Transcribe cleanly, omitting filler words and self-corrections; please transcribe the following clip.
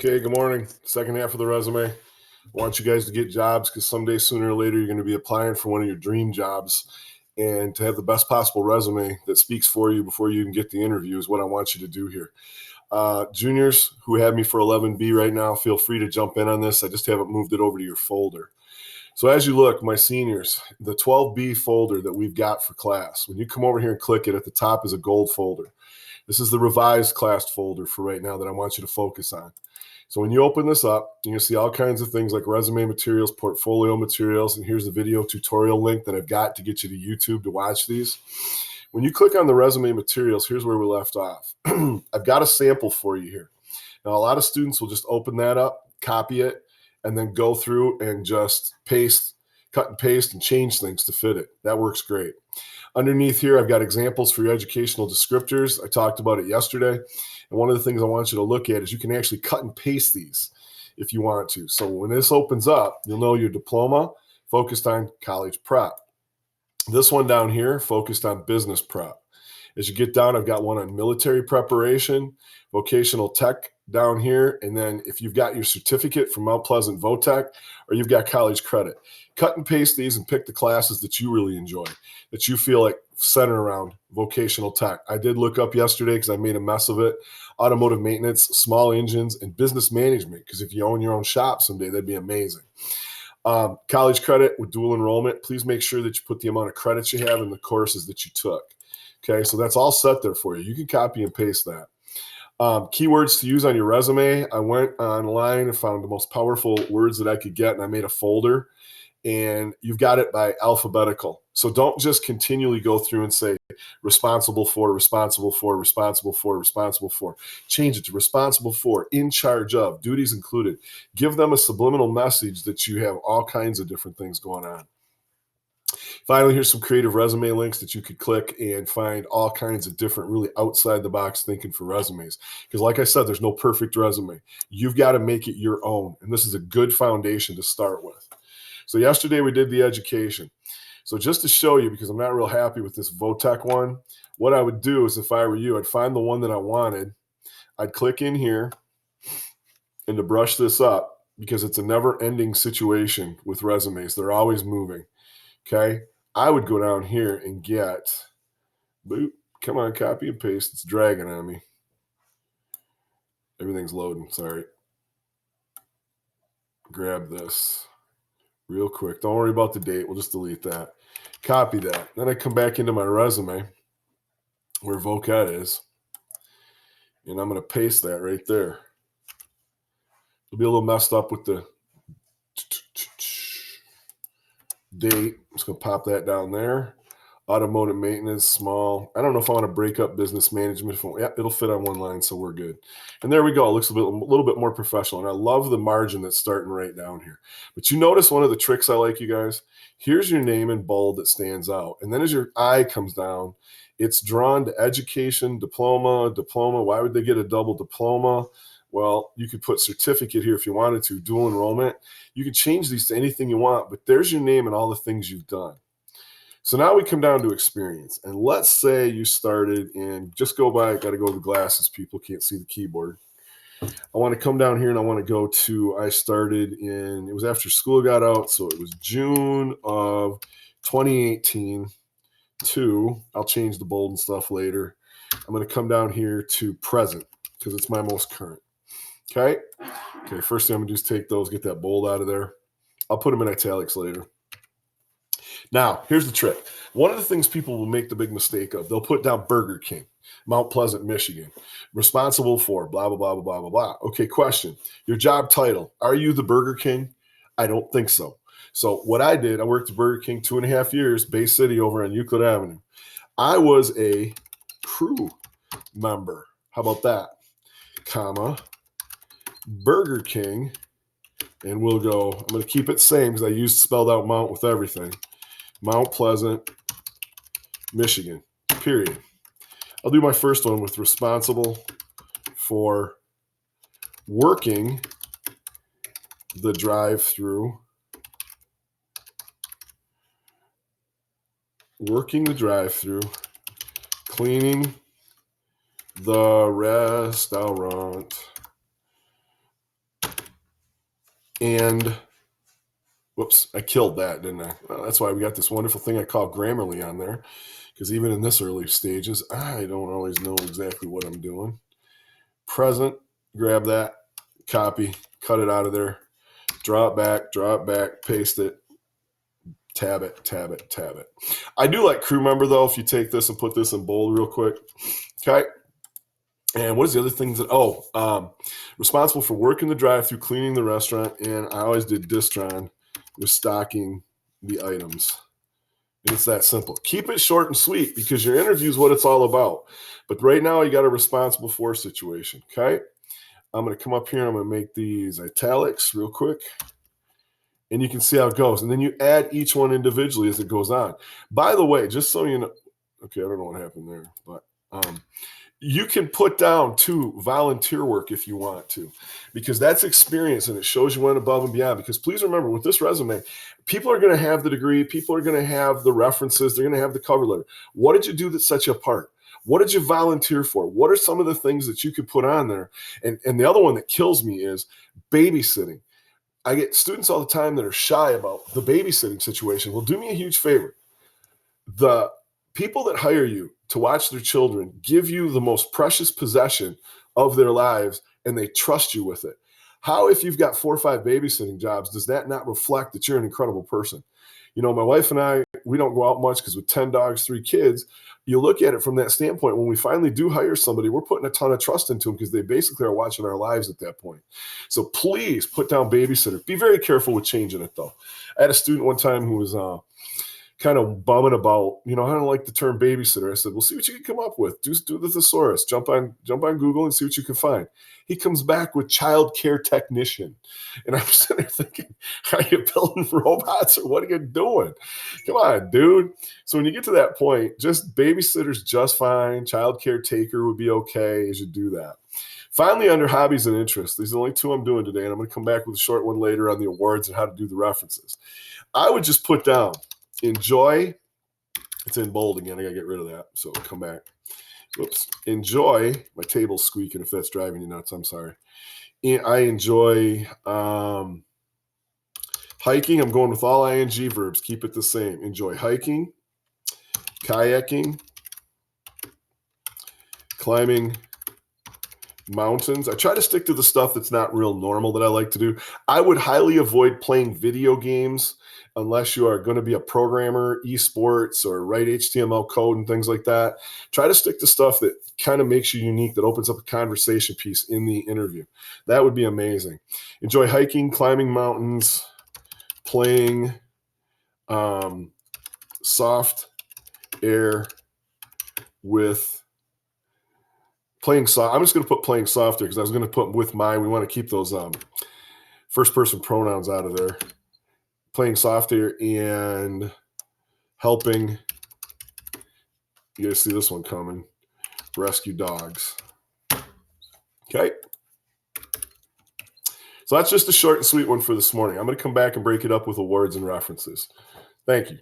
Okay, good morning. Second half of the resume. I want you guys to get jobs because someday, sooner or later, you're going to be applying for one of your dream jobs. And to have the best possible resume that speaks for you before you even get the interview is what I want you to do here. Juniors who have me for 11B right now, feel free to jump in on this. I just haven't moved it over to your folder. So as you look, my seniors, the 12B folder that we've got for class, when you come over here and click it, at the top is a gold folder. This is the revised class folder for right now that I want you to focus on. So when you open this up, you're going to see all kinds of things like resume materials, portfolio materials, and here's the video tutorial link that I've got to get you to YouTube to watch these. When you click on the resume materials, here's where we left off. I've got a sample for you here. Now, a lot of students will just open that up, copy it, and then go through and just cut and paste and change things to fit it. That works great. Underneath here, I've got examples for your educational descriptors. I talked about it yesterday. And one of the things I want you to look at is you can actually cut and paste these if you want to. So when this opens up, you'll know your diploma focused on college prep. This one down here focused on business prep. As you get down, I've got one on military preparation, vocational tech down here, and then if you've got your certificate from Mount Pleasant VOTEC or you've got college credit, cut and paste these and pick the classes that you really enjoy, that you feel like center around vocational tech. I did look up yesterday because I made a mess of it, automotive maintenance, small engines, and business management, because if you own your own shop someday, that'd be amazing. College credit with dual enrollment, please make sure that you put the amount of credits you have in the courses that you took. Okay, so that's all set there for you. You can copy and paste that. Keywords to use on your resume. I went online and found the most powerful words that I could get, and I made a folder, and you've got it by alphabetical. So don't just continually go through and say responsible for, responsible for, responsible for, responsible for. Change it to responsible for, in charge of, duties included. Give them a subliminal message that you have all kinds of different things going on. Finally, here's some creative resume links that you could click and find all kinds of different, really outside the box thinking for resumes. Because like I said, there's no perfect resume. You've got to make it your own. And this is a good foundation to start with. So yesterday we did the education. So just to show you, because I'm not real happy with this VOTEC one, what I would do is if I were you, I'd find the one that I wanted. I'd click in here, and to brush this up, because it's a never-ending situation with resumes. They're always moving. Okay, I would go down here and get, boop, come on, copy and paste. It's dragging on me. Everything's loading, sorry. Grab this real quick. Don't worry about the date. We'll just delete that. Copy that. Then I come back into my resume where vocab is, and I'm going to paste that right there. It'll be a little messed up with the date. I'm just going to pop that down there. Automotive maintenance, small. I don't know if I want to break up business management. Yeah, it'll fit on one line, so we're good. And there we go. It looks a little bit more professional. And I love the margin that's starting right down here. But you notice one of the tricks I like, you guys? Here's your name in bold that stands out. And then as your eye comes down, it's drawn to education, diploma. Why would they get a double diploma? Well, you could put certificate here if you wanted to, dual enrollment. You could change these to anything you want, but there's your name and all the things you've done. So now we come down to experience. And let's say you started in, just go by, I got to go to the glasses, people can't see the keyboard. I want to come down here and I want to go to, I started in, it was after school got out, so it was June of 2018 to, I'll change the bold and stuff later. I'm going to come down here to present because it's my most current. Okay, first thing I'm going to do is take those, get that bold out of there. I'll put them in italics later. Now, here's the trick. One of the things people will make the big mistake of, they'll put down Burger King, Mount Pleasant, Michigan, responsible for blah, blah, blah, blah, blah, blah, blah. Okay, question. Your job title, are you the Burger King? I don't think so. So what I did, I worked at Burger King 2.5 years, Bay City over on Euclid Avenue. I was a crew member. How about that? Comma, Burger King, and we'll go, I'm going to keep it same because I used spelled out Mount with everything. Mount Pleasant, Michigan, period. I'll do my first one with responsible for working the drive-through, cleaning the restaurant, And whoops, I killed that, didn't I? Well, that's why we got this wonderful thing I call Grammarly on there, because even in this early stages, I don't always know exactly what I'm doing. Present, grab that, copy, cut it out of there, draw it back, paste it, tab it, tab it, tab it. I do like crew member, though, if you take this and put this in bold real quick. Okay. And what is the other things that, responsible for working the drive-through, cleaning the restaurant, and I always did distron with stocking the items. And it's that simple. Keep it short and sweet because your interview is what it's all about. But right now you got a responsible for situation, okay? I'm going to come up here and I'm going to make these italics real quick. And you can see how it goes. And then you add each one individually as it goes on. By the way, just so you know, okay, I don't know what happened there, but you can put down too volunteer work if you want to, because that's experience and it shows you went above and beyond. Because please remember, with this resume, people are going to have the degree, people are going to have the references, they're going to have the cover letter. What did you do that set you apart? What did you volunteer for? What are some of the things that you could put on there? And the other one that kills me is babysitting. I get students all the time that are shy about the babysitting situation. Well, do me a huge favor. The people that hire you to watch their children give you the most precious possession of their lives, and they trust you with it. How, if you've got 4 or 5 babysitting jobs, does that not reflect that you're an incredible person? You know, my wife and I, we don't go out much because with 10 dogs, 3 kids, you look at it from that standpoint. When we finally do hire somebody, we're putting a ton of trust into them because they basically are watching our lives at that point. So please put down babysitter. Be very careful with changing it, though. I had a student one time who was kind of bumming about, I don't like the term babysitter. I said, well, see what you can come up with. Do the thesaurus. Jump on Google and see what you can find. He comes back with child care technician. And I'm sitting there thinking, are you building robots or what are you doing? Come on, dude. So when you get to that point, just babysitter's just fine. Child care taker would be okay as you do that. Finally, under hobbies and interests, these are the only 2 I'm doing today. And I'm going to come back with a short one later on the awards and how to do the references. I would just put down, enjoy, it's in bold again. I got to get rid of that. So come back. Whoops. Enjoy, my table's squeaking if that's driving you nuts. I'm sorry. I enjoy hiking. I'm going with all ing verbs. Keep it the same. Enjoy hiking, kayaking, climbing mountains. I try to stick to the stuff that's not real normal that I like to do. I would highly avoid playing video games unless you are going to be a programmer, esports, or write HTML code and things like that. Try to stick to stuff that kind of makes you unique, that opens up a conversation piece in the interview. That would be amazing. Enjoy hiking, climbing mountains, playing soft air with playing soft. I'm just going to put playing softer because I was going to put with my, we want to keep those first person pronouns out of there. Playing softer and helping, you guys see this one coming, rescue dogs. Okay. So that's just a short and sweet one for this morning. I'm going to come back and break it up with awards and references. Thank you.